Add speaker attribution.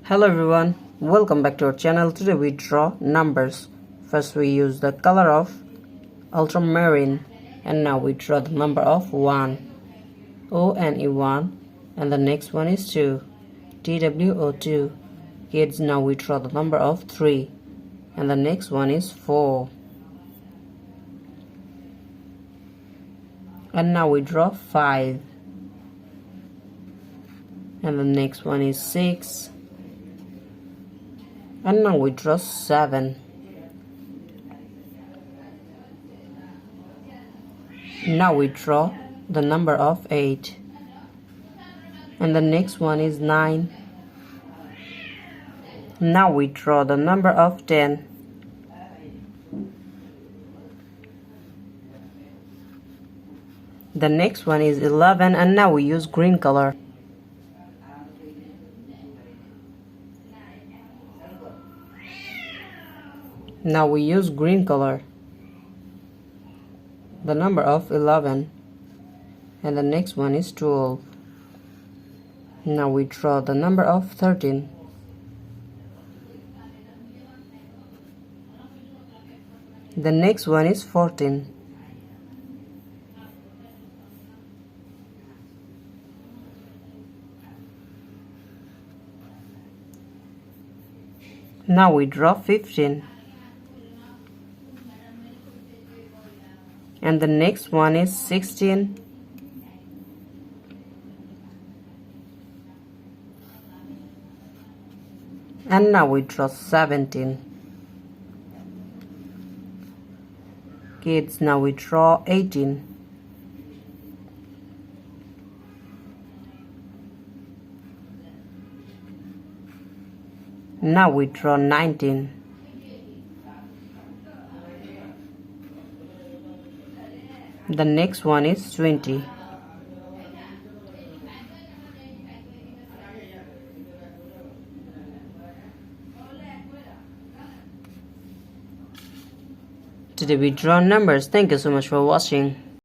Speaker 1: Hello everyone, welcome back to our channel. Today we draw numbers. First we use the color of ultramarine, and now we draw the number of 1, O-N-E 1, and the next one is 2, T-W-O 2. Kids, now we draw the number of 3, and the next one is 4. And now we draw 5, and the next one is 6. And now we draw 7. Now we draw the number of 8. And the next one is 9. Now we draw the number of 10. The next one is 11, and now we use green color. Now we use green color. The number of 11, and the next one is 12. Now we draw the number of 13. The next one is 14. Now we draw 15. And the next one is 16. And now we draw 17. Kids, now we draw 18. Now we draw 19. The next one is 20. Today we draw numbers. Thank you so much for watching.